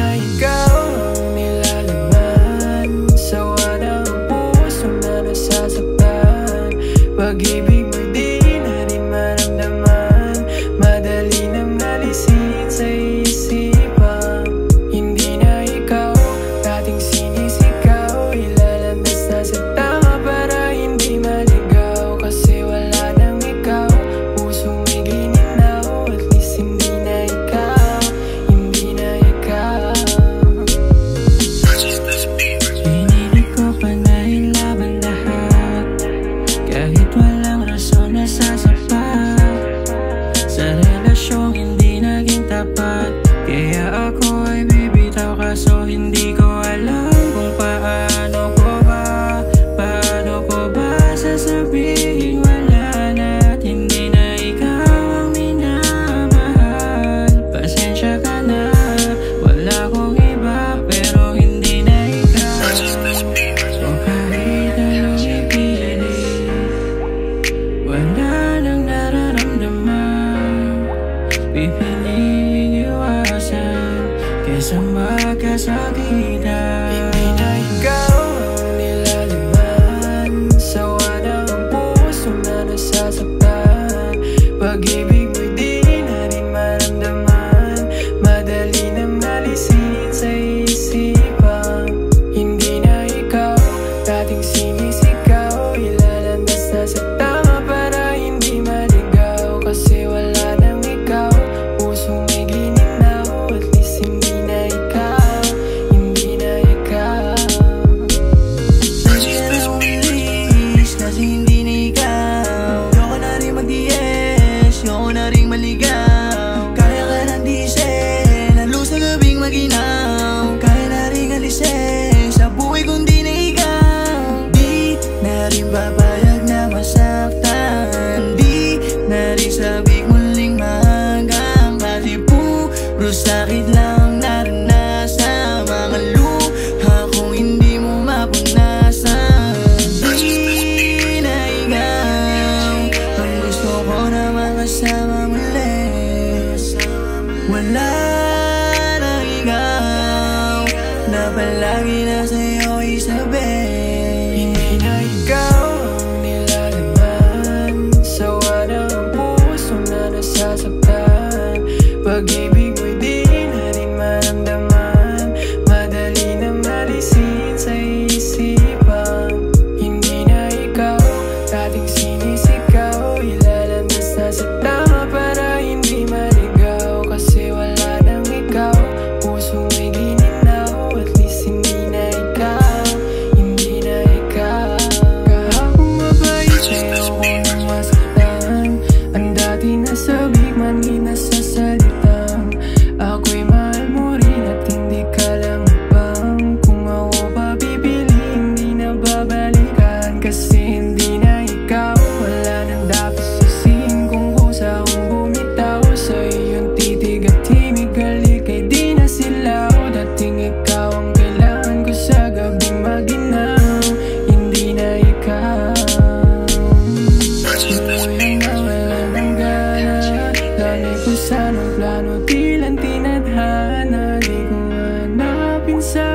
na ikaw ang nilalaman. Sawa na ang puso na nasasaktan. Pag-ibig mo'y di na rin maramdaman. Madali nang nalisin sa isipan. Hindi na ikaw dating sinisigaw. Ilalandas na sa tama para hindi maligaw. Kasi wala nang ikaw, pusong may gininaw. At least hindi na ikaw, hindi na ikaw. Pinilit ko pa na ilaban lahat, kahit walang rason na sasapat. Sa relasyong hindi naging tapat, kaya ako ay bibitaw. Kaso hindi ko alam kung paano ko ba sasabihin wala na at hindi na ikaw ang minamahal. Pasensya ka na, wala akong iba pero hindi na ikaw. So kahit anong ipilit, wala nang nararamdaman. Pipiliing iwasan kesa magkasakitan. Hindi na ikaw ang nilalaman. Sawa na ang puso na nasasaktan. Pag-ibig mo'y di na rin maramdaman. Madali nang nalisin sa isipan. Hindi na ikaw dating sinisigaw. Ilalandas na sa tama para hindi maligaw. Kasi wala nang ikaw, pusong may gininaw. At least hindi na ikaw, hindi na ikaw. Nandiyan ang wish kasi hindi na ikaw. Yoko na rin mag-DS, yoko na rin maligaw. Kaya ka ng diesel, lalo sa gabing maginaw. Kaya na rin alisin sa buhay kung di na ikaw. Di na rin papayag na masaktan. Di na rin sabik muling mahanggang. Kasi puro sakit lang naranasan. Mga luha kung hindi mo mapunasan. Di na ikaw ang gusto ko na makasama muli. Wala na ikaw na palagi na sa'yo isabi. Hindi na ikaw ang nilalaman. Sawa na ang puso na nasasaktan. Pag-ibig mo'y di na rin maramdaman. Madali nang nalisin sa isipan. Hindi na ikaw dating sinisigaw. Ilalandas na sa tama para hindi maligaw. Kasi wala nang ikaw, pusong may gininaw. At least hindi na ikaw, hindi na ikaw. Kahapon mabait sa'yo ko nang masaktan. Ang dati nasabik man ginasasalitang. Ako'y mahal mo rin at hindi ka lang bang. Kung ako pa pipili, hindi na babalikan. Kasi hindi na ikaw, wala nang dapat sasin. Kung kusa akong bumitaw sa iyong titig at himig halik ay di na silaw. Dating ikaw ang kailangan ko sa gabing maginaw. Hindi na ikaw. Umuwi na wala nang gana. Lagi ko sanang plano, di lang tinadhana. Di ko hanapin sa